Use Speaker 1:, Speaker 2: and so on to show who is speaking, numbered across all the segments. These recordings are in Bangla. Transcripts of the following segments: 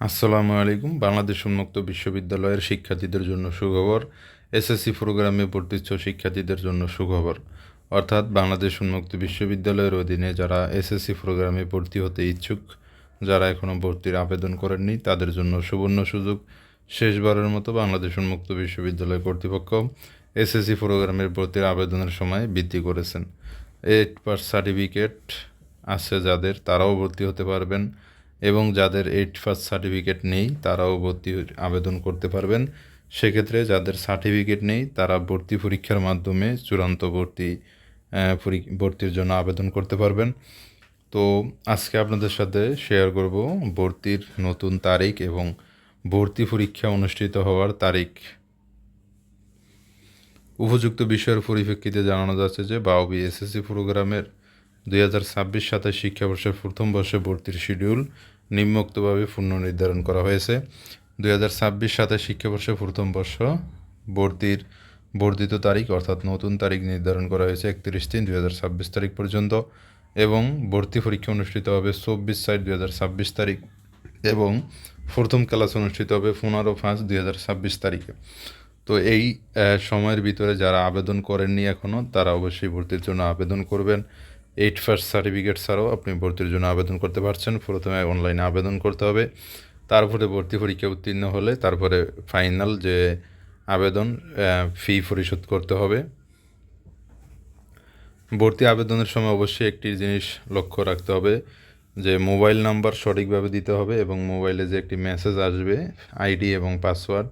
Speaker 1: আসসালামু আলাইকুম। বাংলাদেশ উন্মুক্ত বিশ্ববিদ্যালয়ের শিক্ষার্থীদের জন্য সুখবর। এসএসসি প্রোগ্রামে ভর্তিচ্ছ শিক্ষার্থীদের জন্য সুখবর। অর্থাৎ বাংলাদেশ উন্মুক্ত বিশ্ববিদ্যালয়ের অধীনে যারা এসএসসি প্রোগ্রামে ভর্তি হতে ইচ্ছুক, যারা এখনও ভর্তির আবেদন করেননি, তাদের জন্য সুবর্ণ সুযোগ। শেষবারের মতো বাংলাদেশ উন্মুক্ত বিশ্ববিদ্যালয় কর্তৃপক্ষ এসএসসি প্রোগ্রামের ভর্তির আবেদনের সময় বৃদ্ধি করেছেন। 8 পাস সার্টিফিকেট আছে যাদের, তারাও ভর্তি হতে পারবেন, এবং যাদের 8 পাস সার্টিফিকেট নেই তারাও ভর্তির আবেদন করতে পারবেন। সেক্ষেত্রে যাদের সার্টিফিকেট নেই তারা ভর্তি পরীক্ষার মাধ্যমে চূড়ান্ত ভর্তির জন্য আবেদন করতে পারবেন। তো আজকে আপনাদের সাথে শেয়ার করব ভর্তির নতুন তারিখ এবং ভর্তি পরীক্ষা অনুষ্ঠিত হওয়ার তারিখ। উপযুক্ত বিষয়ের পরিপ্রেক্ষিতে জানানো যাচ্ছে যে বাওবি এসএসসি প্রোগ্রামের 2026-27 শিক্ষাবর্ষের প্রথম বর্ষে ভর্তির শিডিউল নিম্নোক্তভাবে পুনর্নির্ধারণ করা হয়েছে। 2026-27 শিক্ষাবর্ষে প্রথম বর্ষ ভর্তির বর্ধিত তারিখ অর্থাৎ নতুন তারিখ নির্ধারণ করা হয়েছে 31/3/2026 তারিখ পর্যন্ত, এবং ভর্তি পরীক্ষা অনুষ্ঠিত হবে 24/4/2026 তারিখ, এবং প্রথম ক্লাস অনুষ্ঠিত হবে 15/5/2026 তারিখে। তো এই সময়ের ভিতরে যারা আবেদন করেননি এখনও, তারা অবশ্যই ভর্তির জন্য আবেদন করবেন। 8 ফার্স্ট সার্টিফিকেট ছাড়াও আপনি ভর্তির জন্য আবেদন করতে পারছেন। প্রথমে অনলাইনে আবেদন করতে হবে, তারপরে ভর্তি পরীক্ষা উত্তীর্ণ হলে তারপরে ফাইনাল যে আবেদন ফি পরিশোধ করতে হবে। ভর্তি আবেদনের সময় অবশ্যই একটি জিনিস লক্ষ্য রাখতে হবে যে মোবাইল নাম্বার সঠিকভাবে দিতে হবে, এবং মোবাইলে যে একটি মেসেজ আসবে আইডি এবং পাসওয়ার্ড,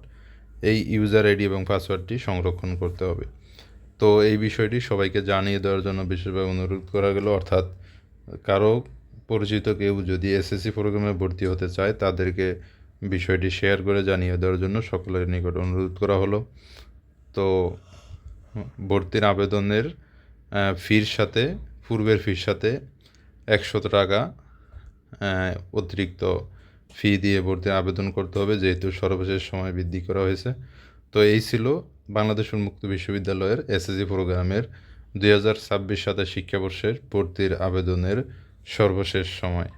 Speaker 1: এই ইউজার আইডি এবং পাসওয়ার্ডটি সংরক্ষণ করতে হবে। তো এই বিষয়টি সবাইকে জানিয়ে দেওয়ার জন্য বিশেষভাবে অনুরোধ করা গেল। অর্থাৎ কারো পরিচিত কেউ যদি এসএসসি প্রোগ্রামে ভর্তি হতে চায় তাদেরকে বিষয়টি শেয়ার করে জানিয়ে দেওয়ার জন্য সকলের নিকট অনুরোধ করা হলো। তো ভর্তির আবেদনের ফির সাথে, পূর্বের ফির সাথে 100 টাকা অতিরিক্ত ফি দিয়ে ভর্তির আবেদন করতে হবে, যেহেতু সর্বশেষ সময় বৃদ্ধি করা হয়েছে। তো এই ছিল বাংলাদেশ উন্মুক্ত বিশ্ববিদ্যালয়ের এসএসসি প্রোগ্রামের 2026-27 শিক্ষাবর্ষের ভর্তির আবেদনের সর্বশেষ সময়।